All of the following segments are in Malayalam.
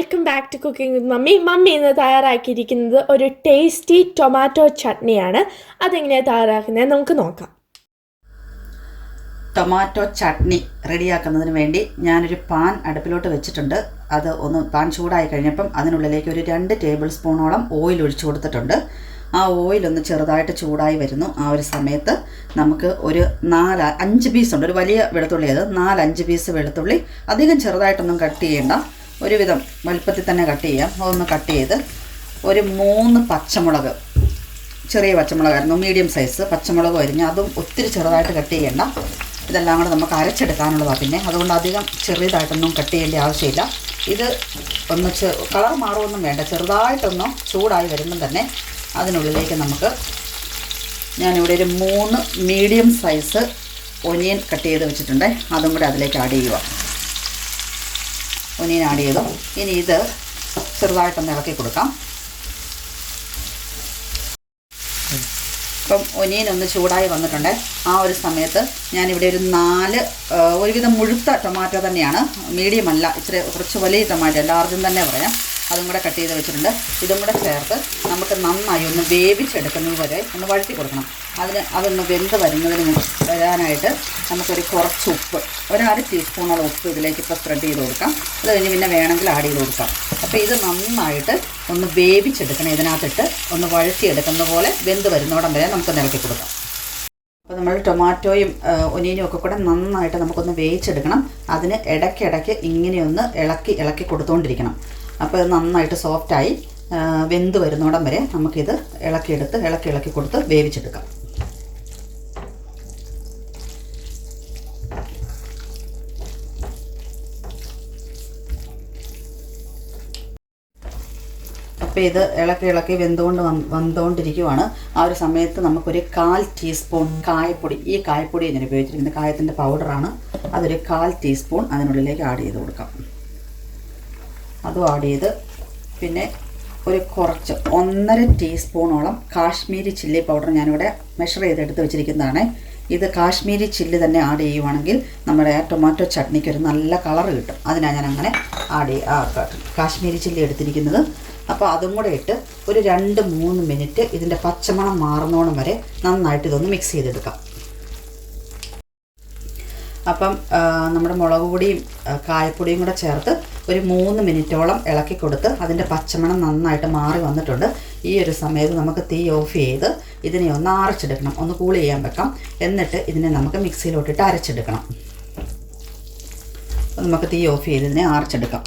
Welcome back to cooking with mummy. Mummy ഇന്ന് തയ്യാറാക്കിയിരിക്കുന്നത് ഒരു ടേസ്റ്റി ടൊമാറ്റോ ചട്നിയാണ്. അതെങ്ങനെയാണ് തയ്യാറാക്കുന്നത് നമുക്ക് നോക്കാം. ടൊമാറ്റോ ചട്നി റെഡിയാക്കുന്നതിന് വേണ്ടി ഞാനൊരു പാൻ അടുപ്പിലോട്ട് വെച്ചിട്ടുണ്ട്. അത് ഒന്ന് പാൻ ചൂടായി കഴിഞ്ഞപ്പം അതിനുള്ളിലേക്ക് ഒരു 2 ടേബിൾ സ്പൂണോളം ഓയിൽ ഒഴിച്ചു കൊടുത്തിട്ടുണ്ട്. ആ ഓയിലൊന്ന് ചെറുതായിട്ട് ചൂടായി വരുന്നു. ആ ഒരു സമയത്ത് നമുക്ക് ഒരു 4-5 പീസുണ്ട്, ഒരു വലിയ വെളുത്തുള്ളി, അത് 4-5 പീസ് വെളുത്തുള്ളി, അധികം ചെറുതായിട്ടൊന്നും കട്ട് ചെയ്യേണ്ട, ഒരുവിധം വലുപ്പത്തിൽ തന്നെ കട്ട് ചെയ്യാം. അതൊന്ന് കട്ട് ചെയ്ത് ഒരു 3 പച്ചമുളക്, ചെറിയ പച്ചമുളകായിരുന്നു, മീഡിയം സൈസ് പച്ചമുളക് അരിഞ്ഞ്, അതും ഒത്തിരി ചെറുതായിട്ട് കട്ട് ചെയ്യേണ്ട. ഇതെല്ലാം കൂടെ നമുക്ക് അരച്ചെടുക്കാനുള്ളതാണ്. പിന്നെ അതുകൊണ്ട് അധികം ചെറിയതായിട്ടൊന്നും കട്ട് ചെയ്യേണ്ട ആവശ്യമില്ല. ഇത് ഒന്ന് കളർ മാറുമൊന്നും വേണ്ട, ചെറുതായിട്ടൊന്ന് ചൂടായി വരുമ്പം തന്നെ അതിനുള്ളിലേക്ക് നമുക്ക് ഞാനിവിടെ ഒരു 3 മീഡിയം സൈസ് ഒനിയൻ കട്ട് ചെയ്ത് വെച്ചിട്ടുണ്ട്. അതും കൂടെ അതിലേക്ക് ആഡ് ചെയ്യുക. ഒനിയൻ ആഡ് ചെയ്തു. ഇനി ഇത് ചെറുതായിട്ടൊന്ന് ഇളക്കി കൊടുക്കാം. ഇപ്പം ഒനിയൻ ഒന്ന് ചൂടായി വന്നിട്ടുണ്ട്. ആ ഒരു സമയത്ത് ഞാനിവിടെ ഒരു 4 ഒരുവിധം മുഴുത്ത ടൊമാറ്റോ തന്നെയാണ്, മീഡിയം അല്ല, ഇച്ചിരി കുറച്ച് വലിയ ടൊമാറ്റോ, ലാർജും തന്നെ പറയാം, അതും കൂടെ കട്ട് ചെയ്ത് വെച്ചിട്ടുണ്ട്. ഇതും കൂടെ ചേർത്ത് നമുക്ക് നന്നായി ഒന്ന് വേവിച്ചെടുക്കുന്നത് വരെ ഒന്ന് വഴറ്റി കൊടുക്കണം. അതൊന്ന് വെന്ത് വരാനായിട്ട് നമുക്കൊരു കുറച്ച് ഉപ്പ്, ഒരു 1/2 ടീസ്പൂണോളം ഉപ്പ് ഇതിലേക്ക് ഇപ്പോൾ സ്പ്രെഡ് ചെയ്ത് കൊടുക്കാം. അത് കഴിഞ്ഞ് പിന്നെ വേണമെങ്കിൽ ആഡ് ചെയ്ത് കൊടുക്കാം. അപ്പോൾ ഇത് നന്നായിട്ട് ഒന്ന് വേവിച്ചെടുക്കണം. ഇതിനകത്തിട്ട് ഒന്ന് വഴറ്റിയെടുക്കുന്ന പോലെ വെന്ത് വരുന്നോടം വരെ നമുക്ക് ഇളക്കി കൊടുക്കാം. അപ്പോൾ നമ്മൾ ടൊമാറ്റോയും ഒനിയനും ഒക്കെ കൂടെ നന്നായിട്ട് നമുക്കൊന്ന് വേവിച്ചെടുക്കണം. അതിന് ഇടയ്ക്കിടയ്ക്ക് ഇങ്ങനെയൊന്ന് ഇളക്കി കൊടുത്തുകൊണ്ടിരിക്കണം. അപ്പോൾ ഇത് നന്നായിട്ട് സോഫ്റ്റായി വെന്ത് വരുന്നോടം വരെ നമുക്കിത് ഇളക്കി കൊടുത്ത് വേവിച്ചെടുക്കാം. അപ്പോൾ ഇത് ഇളക്കി വന്നുകൊണ്ടിരിക്കുവാണ്. ആ ഒരു സമയത്ത് നമുക്കൊരു 1/4 ടീസ്പൂൺ കായപ്പൊടി, ഈ കായപ്പൊടി ഞാൻ ഉപയോഗിച്ചിരിക്കുന്നത് കായത്തിൻ്റെ പൗഡറാണ്, അതൊരു 1/4 ടീസ്പൂൺ അതിനുള്ളിലേക്ക് ആഡ് ചെയ്ത് കൊടുക്കാം. അതും ആഡ് ചെയ്ത് പിന്നെ ഒരു കുറച്ച് 1.5 ടീസ്പൂണോളം കാശ്മീരി ചില്ലി പൗഡർ ഞാനിവിടെ മെഷർ ചെയ്തെടുത്ത് വെച്ചിരിക്കുന്നതാണ്. ഇത് കാശ്മീരി ചില്ലി തന്നെ ആഡ് ചെയ്യുവാണെങ്കിൽ നമ്മുടെ ടൊമാറ്റോ ചട്നിക്ക് ഒരു നല്ല കളർ കിട്ടും. അതിനാണ് ഞാൻ അങ്ങനെ കാശ്മീരി ചില്ലി എടുത്തിരിക്കുന്നത്. അപ്പോൾ അതും കൂടെ ഇട്ട് ഒരു 2-3 മിനിറ്റ് ഇതിൻ്റെ പച്ചമണം മാറുന്നോണം വരെ നന്നായിട്ട് ഇതൊന്ന് മിക്സ് ചെയ്തെടുക്കാം. അപ്പം നമ്മുടെ മുളക് പൊടിയും കായപ്പൊടിയും കൂടെ ചേർത്ത് ഒരു 3 മിനിറ്റോളം ഇളക്കി കൊടുത്ത് അതിൻ്റെ പച്ചമണം നന്നായിട്ട് മാറി വന്നിട്ടുണ്ട്. ഈ ഒരു സമയത്ത് നമുക്ക് തീ ഓഫ് ചെയ്ത് ഇതിനെ ഒന്ന് അരച്ചെടുക്കണം, ഒന്ന് കൂൾ ചെയ്യാൻ വെക്കാം. എന്നിട്ട് ഇതിനെ നമുക്ക് മിക്സിയിലോട്ടിട്ട് അരച്ചെടുക്കണം. നമുക്ക് തീ ഓഫ് ചെയ്ത് ഇതിനെ അരച്ചെടുക്കാം.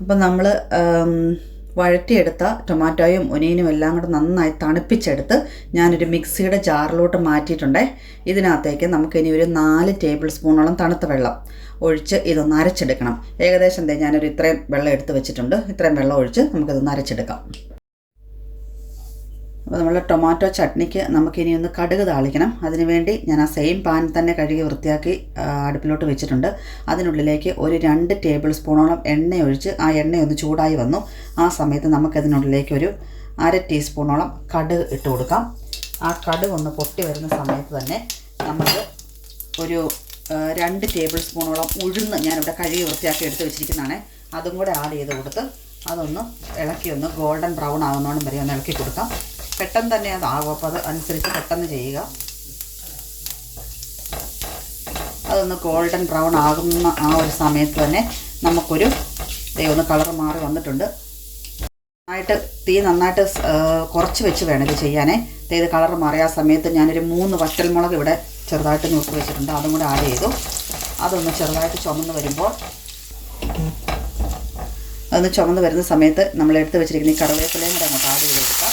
അപ്പം നമ്മൾ വഴറ്റിയെടുത്ത ടൊമാറ്റോയും ഒനിയനും എല്ലാം കൂടെ നന്നായി തണുപ്പിച്ചെടുത്ത് ഞാനൊരു മിക്സിയുടെ ജാറിലോട്ട് മാറ്റിയിട്ടുണ്ട്. ഇതിനകത്തേക്ക് നമുക്കിനി ഒരു 4 ടേബിൾ സ്പൂണോളം തണുത്ത വെള്ളം ഒഴിച്ച് ഇതൊന്ന് അരച്ചെടുക്കണം. ഏകദേശം ഞാനൊരു ഇത്രയും വെള്ളം എടുത്ത് വെച്ചിട്ടുണ്ട്. ഇത്രയും വെള്ളം ഒഴിച്ച് നമുക്കിതൊന്ന് അരച്ചെടുക്കാം. അപ്പോൾ നമ്മൾ ടൊമാറ്റോ ചട്നിക്ക് നമുക്കിനി ഒന്ന് കടുക് താളിക്കണം. അതിനുവേണ്ടി ഞാൻ ആ സെയിം പാൻ തന്നെ കഴുകി വൃത്തിയാക്കി അടുപ്പിലോട്ട് വെച്ചിട്ടുണ്ട്. അതിനുള്ളിലേക്ക് ഒരു 2 ടേബിൾ സ്പൂണോളം എണ്ണ ഒഴിച്ച് ആ എണ്ണയൊന്ന് ചൂടായി വന്നു. ആ സമയത്ത് നമുക്കതിനുള്ളിലേക്ക് ഒരു 1/2 ടീസ്പൂണോളം കടുക് ഇട്ട് കൊടുക്കാം. ആ കടുക് ഒന്ന് പൊട്ടി വരുന്ന സമയത്ത് തന്നെ നമുക്ക് ഒരു 2 ടേബിൾ സ്പൂണോളം ഉഴുന്ന് ഞാനിവിടെ കഴുകി വൃത്തിയാക്കി എടുത്ത് വെച്ചിരിക്കുന്നതാണ്, അതും കൂടെ ആഡ് ചെയ്ത് കൊടുത്ത് അതൊന്ന് ഒന്ന് ഗോൾഡൻ ബ്രൗൺ ആകുന്നോണം വരെ ഒന്ന് ഇളക്കി കൊടുക്കാം. പെട്ടെന്ന് തന്നെ അതാകും, അപ്പോൾ അത് അനുസരിച്ച് പെട്ടെന്ന് ചെയ്യുക. അതൊന്ന് ഗോൾഡൻ ബ്രൗൺ ആകുന്ന ആ ഒരു സമയത്ത് തന്നെ നമുക്കൊരു ഒന്ന് കളർ മാറി വന്നിട്ടുണ്ട്. തീ നന്നായിട്ട് കുറച്ച് വെച്ച് വേണം ഇത് ചെയ്യാനേ. ഇത് കളർ മാറിയ ആ സമയത്ത് ഞാനൊരു 3 വറ്റൽമുളക് ഇവിടെ ചെറുതായിട്ട് നുറുക്കി വെച്ചിട്ടുണ്ട്, അതും കൂടെ ആഡ് ചെയ്തു. അതൊന്ന് ചെറുതായിട്ട് ചുമന്ന് വരുന്ന സമയത്ത് നമ്മൾ എടുത്ത് വെച്ചിരിക്കുന്ന ഈ കറിവേപ്പിലയും കൂടെ അങ്ങോട്ട് ആഡ് ചെയ്ത് കൊടുക്കാം.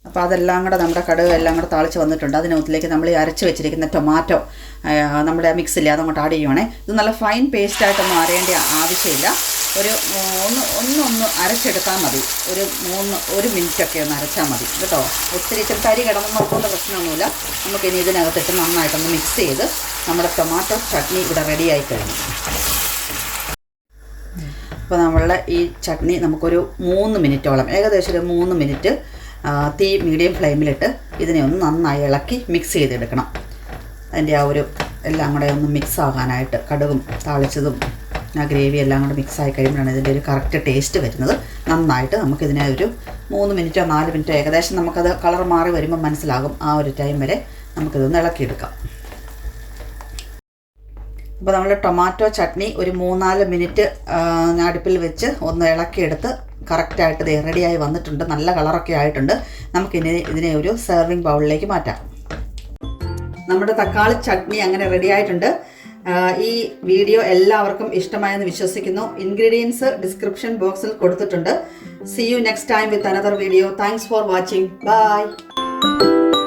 അപ്പോൾ അതെല്ലാം കൂടെ നമ്മുടെ കടുക് എല്ലാം കൂടെ താളിച്ച് വന്നിട്ടുണ്ട്. അതിനകത്തിലേക്ക് നമ്മൾ ഈ അരച്ച് വെച്ചിരിക്കുന്ന ടൊമാറ്റോ നമ്മുടെ മിക്സില്ലേ അതങ്ങോട്ട് ആഡ് ചെയ്യുവാണേ. ഇത് നല്ല ഫൈൻ പേസ്റ്റായിട്ടൊന്നും അരയേണ്ട ആവശ്യമില്ല. ഒന്ന് അരച്ചെടുത്താൽ മതി. ഒരു മിനിറ്റൊക്കെ ഒന്ന് അരച്ചാൽ മതി കേട്ടോ. ഒത്തിരി തരി കിടന്നു നോക്കേണ്ട പ്രശ്നമൊന്നുമില്ല. നമുക്കിനി ഇതിനകത്തിട്ട് നന്നായിട്ടൊന്ന് മിക്സ് ചെയ്ത് നമ്മുടെ ടൊമാറ്റോ ചട്നി ഇവിടെ റെഡിയായി കഴിഞ്ഞു. അപ്പോൾ നമ്മളുടെ ഈ ചട്നി നമുക്കൊരു 3 മിനിറ്റോളം, ഏകദേശം ഒരു 3 മിനിറ്റ് തീ മീഡിയം ഫ്ലെയിമിലിട്ട് ഇതിനെ ഒന്ന് നന്നായി ഇളക്കി മിക്സ് ചെയ്തെടുക്കണം. അതിൻ്റെ ആ ഒരു എല്ലാം കൂടെ ഒന്ന് മിക്സ് ആകാനായിട്ട്, കടുകും താളിച്ചതും ആ ഗ്രേവി എല്ലാം കൂടെ മിക്സായി കഴിയുമ്പോഴാണ് ഇതിൻ്റെ ഒരു കറക്റ്റ് ടേസ്റ്റ് വരുന്നത്. നന്നായിട്ട് നമുക്കിതിനെ ഒരു 3 മിനിറ്റോ 4 മിനിറ്റോ ഏകദേശം നമുക്കത് കളർ മാറി വരുമ്പോൾ മനസ്സിലാകും. ആ ഒരു ടൈം വരെ നമുക്കിതൊന്ന് ഇളക്കിയെടുക്കാം. അപ്പോൾ നമ്മൾ ടൊമാറ്റോ ചട്നി ഒരു 3-4 മിനിറ്റ് അടുപ്പിൽ വെച്ച് ഒന്ന് ഇളക്കിയെടുത്ത് കറക്റ്റായിട്ട് ഇത് റെഡിയായി വന്നിട്ടുണ്ട്. നല്ല കളറൊക്കെ ആയിട്ടുണ്ട്. നമുക്കിനി ഇതിനെ ഒരു സെർവിങ് ബൗളിലേക്ക് മാറ്റാം. നമ്മുടെ തക്കാളി ചട്നി അങ്ങനെ റെഡി ആയിട്ടുണ്ട്. ഈ വീഡിയോ എല്ലാവർക്കും ഇഷ്ടമായെന്ന് വിശ്വസിക്കുന്നു. ഇൻഗ്രീഡിയൻസ് ഡിസ്ക്രിപ്ഷൻ ബോക്സിൽ കൊടുത്തിട്ടുണ്ട്. See you next time with another video. Thanks for watching. Bye.